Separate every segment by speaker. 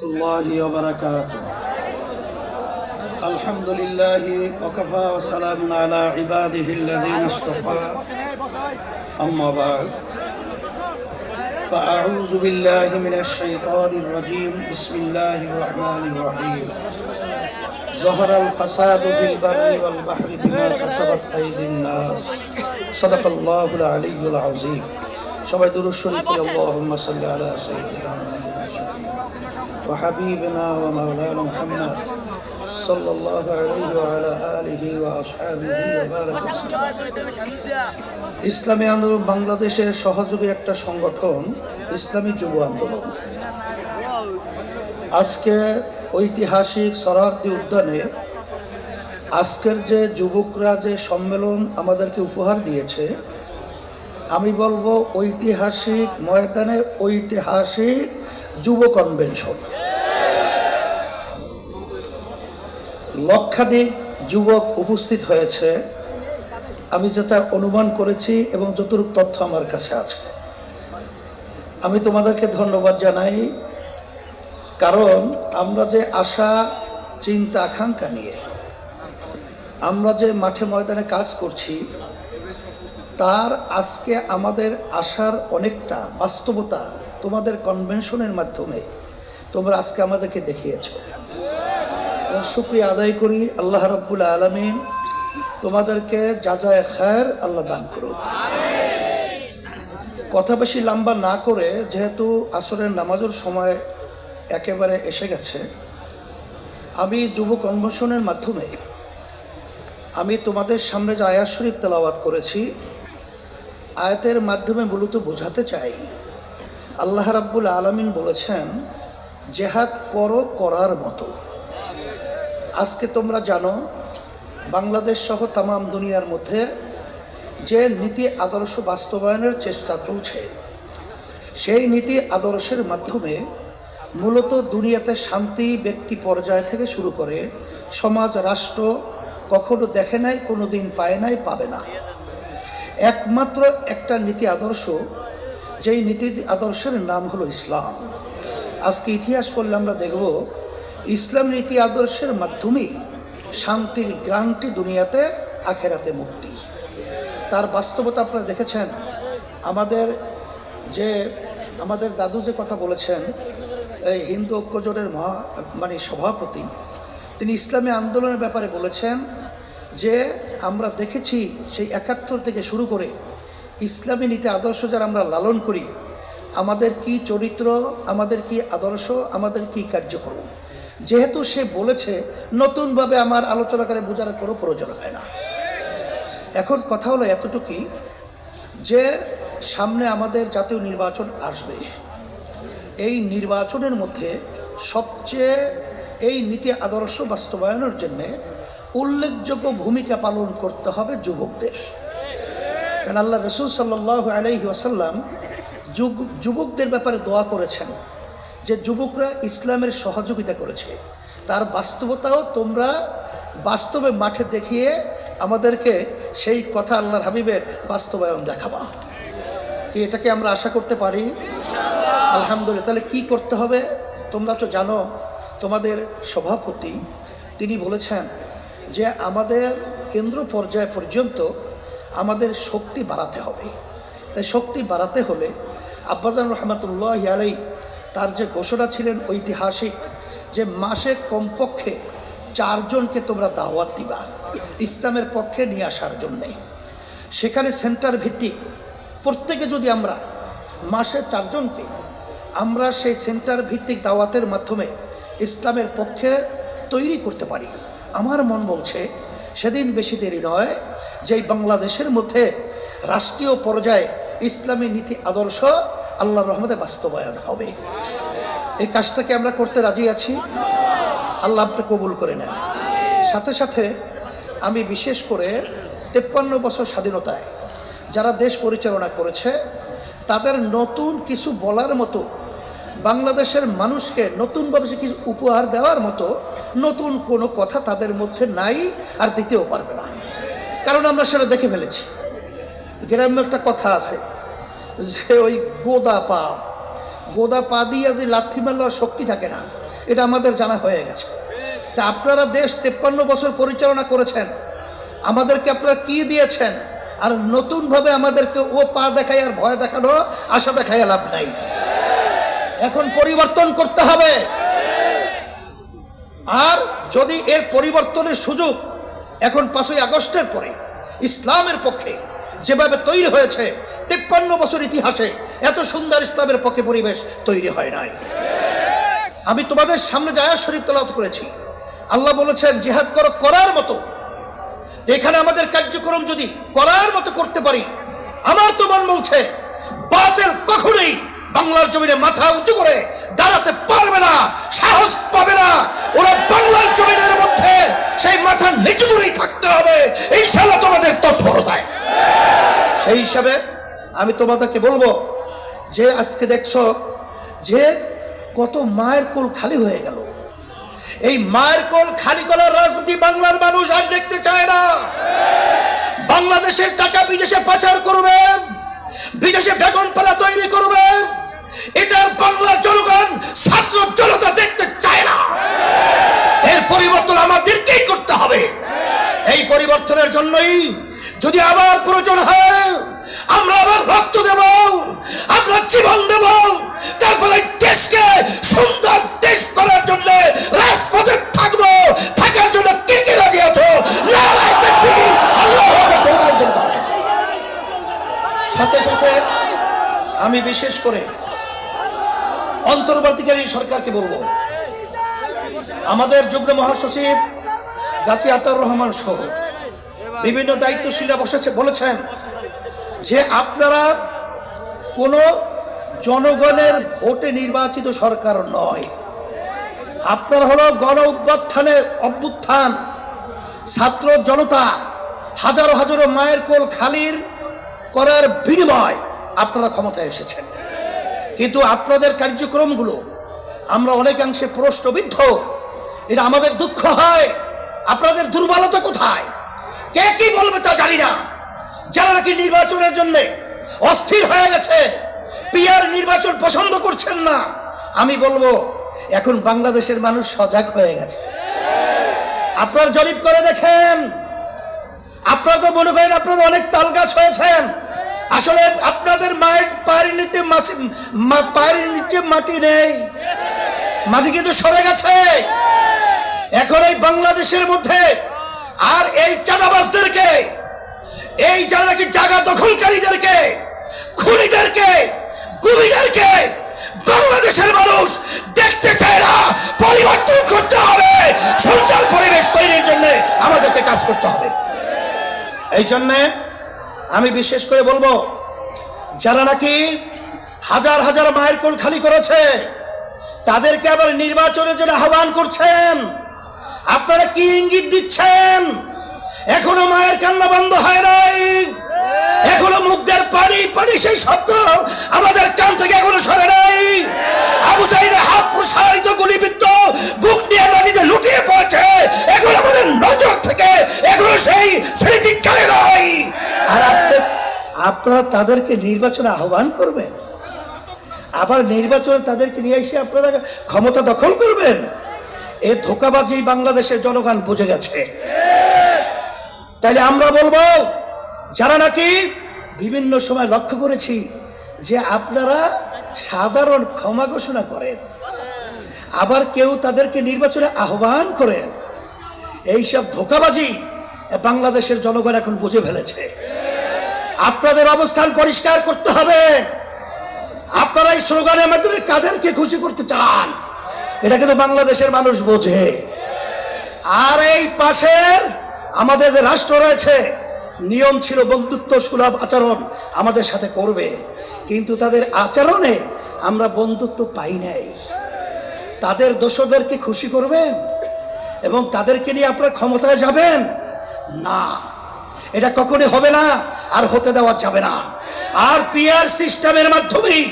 Speaker 1: ورحمة الله وبركاته. الحمد لله وكفى وسلام على عباده الذين اصطفى. أما بعد فأعوذ بالله من الشيطان الرجيم. بسم الله الرحمن الرحيم. ظهر الفساد في البر والبحر بما كسبت أيدي الناس. صدق الله العلي العظيم. সবাই দুরূদ শরীফ পড়ি। আল্লাহুম্মা সাল্লি আলা সাইয়্যিদিনা ওয়া হাবিবিনা ওয়া মাওলানা মুহাম্মদ সাল্লাল্লাহু আলাইহি ওয়া আলা আলিহি ওয়া আসহাবিহি ওয়া বারাক। ইসলামী আন্দোলন বাংলাদেশের সহযোগী একটা সংগঠন ইসলামী যুব আন্দোলন আজকে ঐতিহাসিক সোহরাওয়ার্দী উদ্যানে আজকের যে যুবকরা যে সম্মেলন আমাদেরকে উপহার দিয়েছে, আমি বলবো ঐতিহাসিক ময়দানে ঐতিহাসিক যুব কনভেনশন। লক্ষাধিক যুবক উপস্থিত হয়েছে, আমি যেটা অনুমান করেছি এবং যতটুকু তথ্য আমার কাছে আছে। আমি তোমাদেরকে ধন্যবাদ জানাই, কারণ আমরা যে আশা চিন্তা আকাঙ্ক্ষা নিয়ে আমরা যে মাঠে ময়দানে কাজ করছি, তার আজকে আমাদের আশার অনেকটা বাস্তবতা তোমাদের কনভেনশনের মাধ্যমে তোমরা আজকে আমাদেরকে দেখিয়েছ। শুকরিয়া আদায় করি, আল্লাহ রাব্বুল আলামিন তোমাদেরকে জাযায়ে খায়ের আল্লাহ দান করুন। কথা বেশি লম্বা না করে, যেহেতু আসরের নামাজের সময় একেবারে এসে গেছে, আমি যুব কনভেনশনের মাধ্যমে আমি তোমাদের সামনে যে আয়াত শরীফ তেলাওয়াত করেছি, আয়াতের মাধ্যমে মূলত বোঝাতে চাই, আল্লাহ রাব্বুল আলামিন বলেছেন জেহাদ করো করার মতো। আজকে তোমরা জানো বাংলাদেশ সহ তামাম দুনিয়ার মধ্যে যে নীতি আদর্শ বাস্তবায়নের চেষ্টা চলছে, সেই নীতি আদর্শের মাধ্যমে মূলত দুনিয়াতে শান্তি ব্যক্তি পর্যায় থেকে শুরু করে সমাজ রাষ্ট্র কখনো দেখে নাই, কোনো দিন পায় নাই, পাবে না। একমাত্র একটা নীতি আদর্শ, যেই নীতি আদর্শের নাম হলো ইসলাম। আজকে ইতিহাস পড়লে আমরা দেখব ইসলাম নীতি আদর্শের মাধ্যমেই শান্তির গ্রান্টি দুনিয়াতে, আখেরাতে মুক্তি। তার বাস্তবতা আপনারা দেখেছেন। আমাদের দাদু যে কথা বলেছেন, এই হিন্দু ঐক্যজোটের সভাপতি, তিনি ইসলামী আন্দোলনের ব্যাপারে বলেছেন যে আমরা দেখেছি সেই ৭১ থেকে শুরু করে ইসলামী নীতি আদর্শ যারা আমরা লালন করি, আমাদের কি চরিত্র, আমাদের কি আদর্শ, আমাদের কি কার্যক্রম। যেহেতু সে বলেছে, নতুনভাবে আমার আলোচনা করে বোঝার কোনো প্রয়োজন হয় না। এখন কথা হলো এতটুকুই যে সামনে আমাদের জাতীয় নির্বাচন আসবে। এই নির্বাচনের মধ্যে সবচেয়ে এই নীতি আদর্শ বাস্তবায়নের জন্যে উল্লেখযোগ্য ভূমিকা পালন করতে হবে যুবকদের। কারণ আল্লাহ রাসূল সাল্লাল্লাহু আলাইহি ওয়াসাল্লাম যুবকদের ব্যাপারে দোয়া করেছেন যে যুবকরা ইসলামের সহযোগিতা করেছে, তার বাস্তবতাও তোমরা বাস্তবে মাঠে দেখিয়ে আমাদেরকে সেই কথা আল্লাহর হাবিবের বাস্তবায়ন দেখাবা। কি এটাকে আমরা আশা করতে পারি? আলহামদুলিল্লাহ। তাহলে কি করতে হবে তোমরা তো জানো। তোমাদের সভাপতি তিনি বলেছেন যে আমাদের কেন্দ্র পর্যায় পর্যন্ত আমাদের শক্তি বাড়াতে হবে। তাই শক্তি বাড়াতে হলে আব্বাজান রহমাতুল্লাহি আলাইহি তার যে ঘোষণা ছিলেন ঐতিহাসিক, যে মাসে কমপক্ষে 4 জনকে তোমরা দাওয়াত দিবা ইসলামের পক্ষে নিয়ে আসার জন্যে। সেখানে সেন্টার ভিত্তিক প্রত্যেকে যদি আমরা মাসে 4 জনকে আমরা সেই সেন্টার ভিত্তিক দাওয়াতের মাধ্যমে ইসলামের পক্ষে তৈরি করতে পারি, আমার মন বলছে সেদিন বেশি দেরি নয় যেই বাংলাদেশের মধ্যে রাষ্ট্রীয় পর্যায়ে ইসলামী নীতি আদর্শ আল্লাহর রহমতে বাস্তবায়ন হবে। এই কাজটাকে আমরা করতে রাজি আছি। আল্লাহ আপনি কবুল করে নেন। সাথে সাথে আমি বিশেষ করে 53 বছর স্বাধীনতায় যারা দেশ পরিচালনা করেছে, তাদের নতুন কিছু বলার মতো, বাংলাদেশের মানুষকে নতুনভাবে কিছু উপহার দেওয়ার মতো নতুন কোনো কথা তাদের মধ্যে নাই, আর দিতেও পারবে না। কারণ আমরা সেটা দেখে ফেলেছি। গ্রামে একটা কথা আছে যে ওই গোদা পা দিয়ে যে লাথি মারলে শক্তি থাকে না, এটা আমাদের জানা হয়ে গেছে। তা আপনারা দেশ 53 বছর পরিচালনা করেছেন, আমাদেরকে আপনারা কি দিয়েছেন? আর নতুনভাবে আমাদেরকে ও পা দেখায় আর ভয় দেখানো, আশা দেখায় লাভ নাই। এখন পরিবর্তন করতে হবে। আর যদি এর পরিবর্তনের সুযোগ এখন 5ই আগস্টের পরে ইসলামের পক্ষে যেভাবে তৈরি হয়েছে, 53 বছর ইতিহাসে এত সুন্দর ইসলামের পক্ষে পরিবেশ তৈরি হয় নাই। আমি তোমাদের সামনে যে আয়াত শরীফ তেলাওয়াত করেছি, আল্লাহ বলেছেন জিহাদ করো করার মতো। এখানে আমাদের কার্যক্রম যদি করার মতো করতে পারি, আমার তো মন বলছে বাতিল কখনোই বাংলার জমিনে মাথা উঁচু করে দাঁড়াতে পারবে না, সাহস পাবে না। ওরা বাংলার জমিনের মধ্যে সেই মাথা নিচু করেই থাকতে হবে ইনশাআল্লাহ তোমাদের তৎপরতায়। সেই হিসাবে আমি তোমাদেরকে বলবো যে আজকে দেখছো যে কত মায়ের কোল খালি হয়ে গেল। এই মায়ের কোল খালি করার রাজনীতি বাংলার মানুষ আর দেখতে চায় না। বাংলাদেশের টাকা বিদেশে পাচার করবে, বিদেশে বেগুন পালা তৈরি করবে, এটা বাংলার জনগণ ছাত্র জনতা দেখতে চায় না। এর পরিবর্তন আমাদেরকেই করতে হবে। এই পরিবর্তনের জন্যই যদি আবার প্রয়োজন হয় আমরা আবার রক্ত দেব, আমরা জীবন দেব, তারপরে দেশকে সুন্দর দেশ করার জন্য রাজপথে থাকবো। থাকার জন্য কে কে রাজি আছো? নারায়ে তাকবীর, আল্লাহু আকবার। সাথে সাথে আমি বিশেষ করে অন্তর্বর্তীকালীন সরকারকে বলবো, আমাদের যুগ্ম মহাসচিব গাজী আতাউর রহমান সহ বিভিন্ন দায়িত্বশীলরা বলেছেন যে আপনারা কোনো জনগণের ভোটে নির্বাচিত সরকার নয়, আপনার হলো গণ অভ্যুত্থান, ছাত্র জনতা হাজারো হাজারো মায়ের কোল খালির করার বিনিময় আপনারা ক্ষমতায় এসেছেন। কিন্তু আপনাদের কার্যক্রমগুলো আমরা অনেকাংশে প্রশ্নবিদ্ধ। এটা আমাদের দুঃখ হয়। আপনাদের দুর্বলতা কোথায়? কে কি বলবে তা জানি না। যারা নাকি নির্বাচনের জন্য অস্থির হয়ে গেছে, পিআর নির্বাচন পছন্দ করছেন না, আমি বলবো এখন বাংলাদেশের মানুষ সজাগ হয়ে গেছে। আপনারা জরিপ করে দেখেন, আপনারা তো মনে করেন আপনারা অনেক তালগাছ হয়েছেন। আসলে আপনাদের পায়ের নিচে মাটি নেই, মাটি কিন্তু সরে গেছে। এখন এই বাংলাদেশের মধ্যে আর এই চাঁদাবাজদেরকে, এই যারা নাকি জায়গা দখলকারীদেরকে, খুনিদেরকে, গুমিদেরকে বাংলাদেশের মানুষ দেখতে চায় না। পরিবর্তন করতে হবে। সুন্দর পরিবেশ তৈরির জন্য আমাদেরকে কাজ করতে হবে। এই জন্যে আমি বিশেষ করে বলবো, যারা নাকি হাজার হাজার মায়ের কোল খালি করেছে তাদেরকে আবার নির্বাচনের জন্য আহ্বান করছেন। আপনারা কি ইঙ্গিত দিচ্ছেন? এখনো মায়ের কান্না বন্ধ হয় নাই, এখনো মুখদের পানি পানি সেই শব্দ আমাদের কান থেকে এখনো সরে নাই। আবু সাইদের হাত প্রসারিত গুলিবিদ্ধ, বুক নিয়ে মাটিতে লুটিয়ে পড়েছে, এখনো আমাদের নজর থেকে এখনো সেই স্মৃতি চলে নাই। আর আপনারা তাদেরকে নির্বাচনে আহ্বান করবেন, আবার নির্বাচনে তাদেরকে নিয়ে এসে আপনারা ক্ষমতা দখল করবেন। এই ধোঁকাবাজি বাংলাদেশের জনগণ বুঝে গেছে। তাইলে আমরা বলবো, যারা নাকি বিভিন্ন সময় লক্ষ্য করেছি যে আপনারা সাধারণ ক্ষমা ঘোষণা করেন, আবার কেউ তাদেরকে নির্বাচনে আহ্বান করেন, এইসব ধোঁকাবাজি বাংলাদেশের জনগণ এখন বুঝে ফেলেছে। আপনাদের অবস্থান পরিষ্কার করতে হবে। আপনারা এই স্লোগানের মাধ্যমে কাদেরকে খুশি করতে চান এটা কিন্তু বাংলাদেশের মানুষ বোঝে। আর এই পাশের আমাদের যে রাষ্ট্র রয়েছে, নিয়ম ছিল বন্ধুত্ব সুলভ আচরণ আমাদের সাথে করবে, কিন্তু তাদের আচরণে আমরা বন্ধুত্ব পাই নাই। তাদের দোষদেরকে খুশি করবেন এবং তাদেরকে নিয়ে আপনারা ক্ষমতায় যাবেন না, এটা কখনোই হবে না, আর হতে দেওয়া যাবে না। আর পিআর সিস্টেমের মাধ্যমেই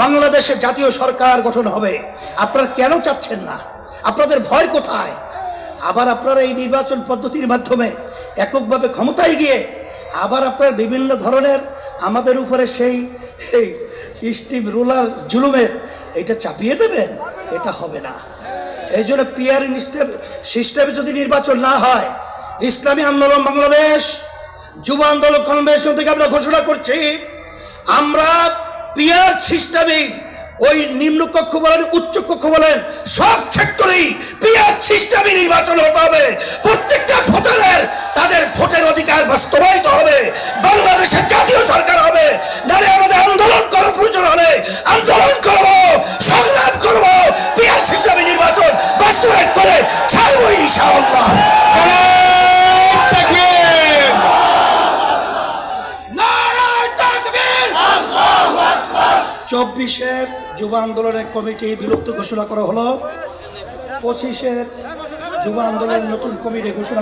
Speaker 1: বাংলাদেশে জাতীয় সরকার গঠন হবে। আপনারা কেন চাচ্ছেন না? আপনাদের ভয় কোথায়? আবার আপনারা এই নির্বাচন পদ্ধতির মাধ্যমে এককভাবে ক্ষমতায় গিয়ে আবার আপনার বিভিন্ন ধরনের আমাদের উপরে সেই স্টিম রুলার জুলুমের এটা চাপিয়ে দেবেন। এটা হবে না। এই জন্য পিয়ার সিস্টেমে যদি নির্বাচন না হয়, ইসলামী আন্দোলন বাংলাদেশ যুব আন্দোলন কনভেনশন থেকে আমরা ঘোষণা করছি, আমরা পিয়ার সিস্টেমে ওই নিম্নকক্ষ বলেন উচ্চ কক্ষ বলেন সব সেক্টরেই পিয়ার সিস্টেমে নির্বাচন হতে হবে। প্রত্যেকটা ভোটারের তাদের ভোটের অধিকার বাস্তবায়িত হবে। বাংলাদেশের জাতীয় সরকার হবে, নারে আমাদের আন্দোলন করার প্রয়োজন হলে আন্দোলন করব, সংগ্রাম করব, পিয়ার সিস্টেমে নির্বাচন বাস্তবায়ন করে ছাড়ব ইনশাআল্লাহ। নারায়ে তাকবীর। 24-এর যুব আন্দোলনের কমিটি বিলুপ্ত ঘোষণা করা হলো, 25-এর যুব আন্দোলনের নতুন কমিটি ঘোষণা